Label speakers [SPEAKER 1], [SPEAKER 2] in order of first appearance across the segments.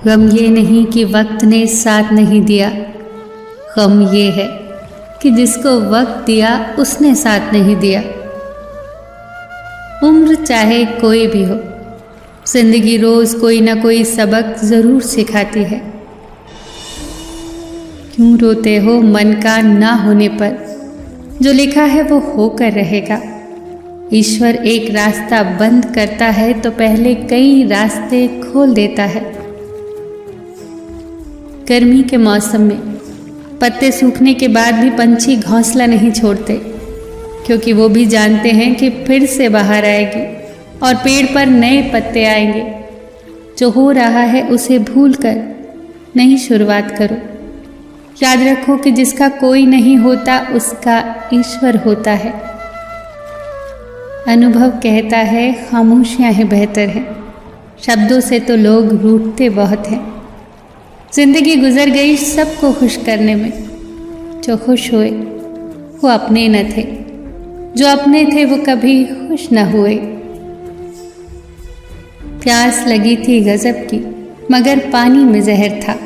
[SPEAKER 1] गम ये नहीं कि वक्त ने साथ नहीं दिया, गम ये है कि जिसको वक्त दिया उसने साथ नहीं दिया। उम्र चाहे कोई भी हो, जिंदगी रोज कोई ना कोई सबक जरूर सिखाती है। क्यों रोते हो मन का ना होने पर, जो लिखा है वो होकर रहेगा। ईश्वर एक रास्ता बंद करता है तो पहले कई रास्ते खोल देता है। गर्मी के मौसम में पत्ते सूखने के बाद भी पंछी घोंसला नहीं छोड़ते, क्योंकि वो भी जानते हैं कि फिर से बाहर आएगी और पेड़ पर नए पत्ते आएंगे। जो हो रहा है उसे भूलकर नई शुरुआत करो। याद रखो कि जिसका कोई नहीं होता उसका ईश्वर होता है। अनुभव कहता है खामोशियां ही बेहतर हैं, शब्दों से तो लोग रूठते बहुत हैं। जिंदगी गुजर गई सबको खुश करने में, जो खुश हुए वो अपने न थे, जो अपने थे वो कभी खुश न हुए। प्यास लगी थी गजब की, मगर पानी में जहर था।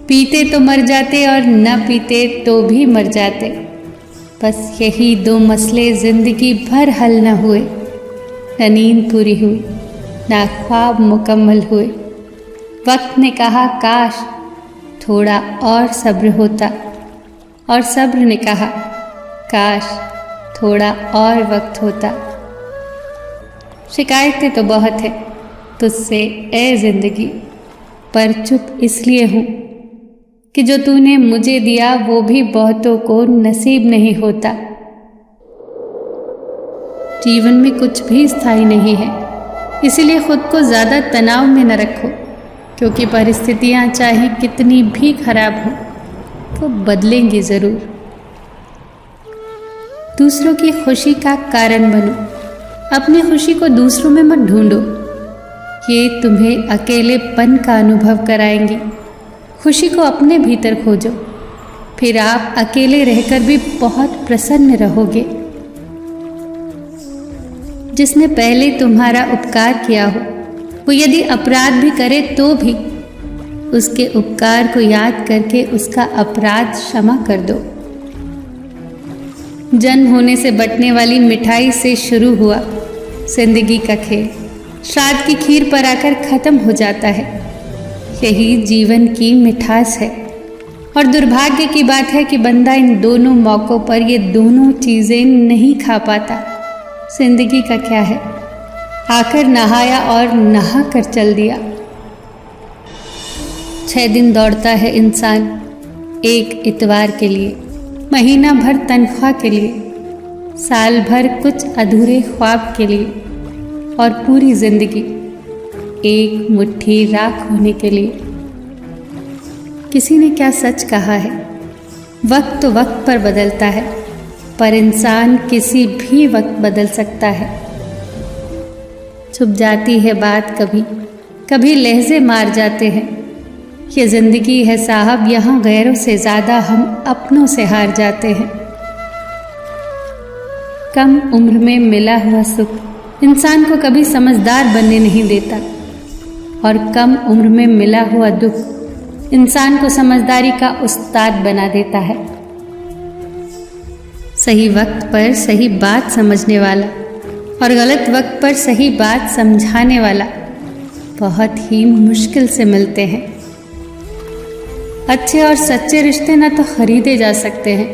[SPEAKER 1] पीते तो मर जाते और न पीते तो भी मर जाते। बस यही दो मसले जिंदगी भर हल न हुए। न नींद पूरी हुई, न ख्वाब मुकम्मल हुए। वक्त ने कहा काश थोड़ा और सब्र होता, और सब्र ने कहा काश थोड़ा और वक्त होता। शिकायतें तो बहुत है तुझसे ए जिंदगी, पर चुप इसलिए हूँ कि जो तूने मुझे दिया वो भी बहुतों को नसीब नहीं होता। जीवन में कुछ भी स्थायी नहीं है, इसीलिए खुद को ज़्यादा तनाव में न रखो, क्योंकि परिस्थितियाँ चाहे कितनी भी खराब हो वो बदलेंगी ज़रूर। दूसरों की खुशी का कारण बनो, अपनी खुशी को दूसरों में मत ढूंढो। ये तुम्हें अकेलेपन का अनुभव कराएंगी। खुशी को अपने भीतर खोजो, फिर आप अकेले रहकर भी बहुत प्रसन्न रहोगे। जिसने पहले तुम्हारा उपकार किया हो वो यदि अपराध भी करे तो भी उसके उपकार को याद करके उसका अपराध क्षमा कर दो। जन्म होने से बंटने वाली मिठाई से शुरू हुआ जिंदगी का खेल, श्राद्ध की खीर पर आकर खत्म हो जाता है। यही जीवन की मिठास है। और दुर्भाग्य की बात है कि बंदा इन दोनों मौक़ों पर ये दोनों चीज़ें नहीं खा पाता। जिंदगी का क्या है, आकर नहाया और नहा कर चल दिया। 6 दिन दौड़ता है इंसान एक इतवार के लिए, महीना भर तनख्वाह के लिए, साल भर कुछ अधूरे ख्वाब के लिए, और पूरी जिंदगी एक मुट्ठी राख होने के लिए। किसी ने क्या सच कहा है, वक्त तो वक्त पर बदलता है, पर इंसान किसी भी वक्त बदल सकता है। छुप जाती है बात कभी, कभी लहजे मार जाते हैं। ये जिंदगी है साहब, यहाँ गैरों से ज़्यादा हम अपनों से हार जाते हैं। कम उम्र में मिला हुआ सुख इंसान को कभी समझदार बनने नहीं देता, और कम उम्र में मिला हुआ दुख इंसान को समझदारी का उस्ताद बना देता है। सही वक्त पर सही बात समझने वाला और गलत वक्त पर सही बात समझाने वाला बहुत ही मुश्किल से मिलते हैं। अच्छे और सच्चे रिश्ते ना तो खरीदे जा सकते हैं,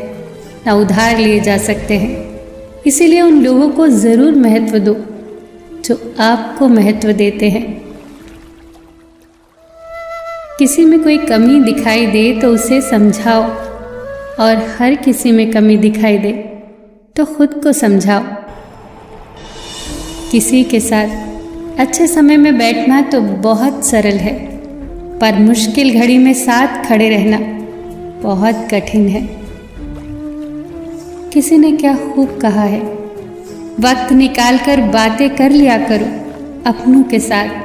[SPEAKER 1] ना उधार लिए जा सकते हैं। इसीलिए उन लोगों को ज़रूर महत्व दो जो आपको महत्व देते हैं। किसी में कोई कमी दिखाई दे तो उसे समझाओ, और हर किसी में कमी दिखाई दे तो खुद को समझाओ। किसी के साथ अच्छे समय में बैठना तो बहुत सरल है, पर मुश्किल घड़ी में साथ खड़े रहना बहुत कठिन है। किसी ने क्या खूब कहा है, वक्त निकाल कर बातें कर लिया करो अपनों के साथ।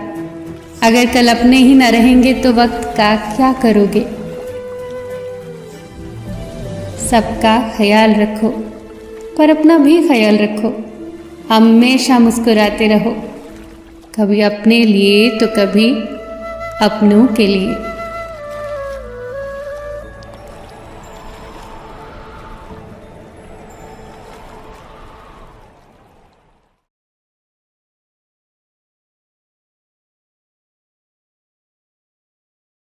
[SPEAKER 1] अगर कल अपने ही न रहेंगे तो वक्त का क्या करोगे। सबका ख्याल रखो, पर अपना भी ख्याल रखो। हमेशा मुस्कुराते रहो, कभी अपने लिए तो कभी अपनों के लिए।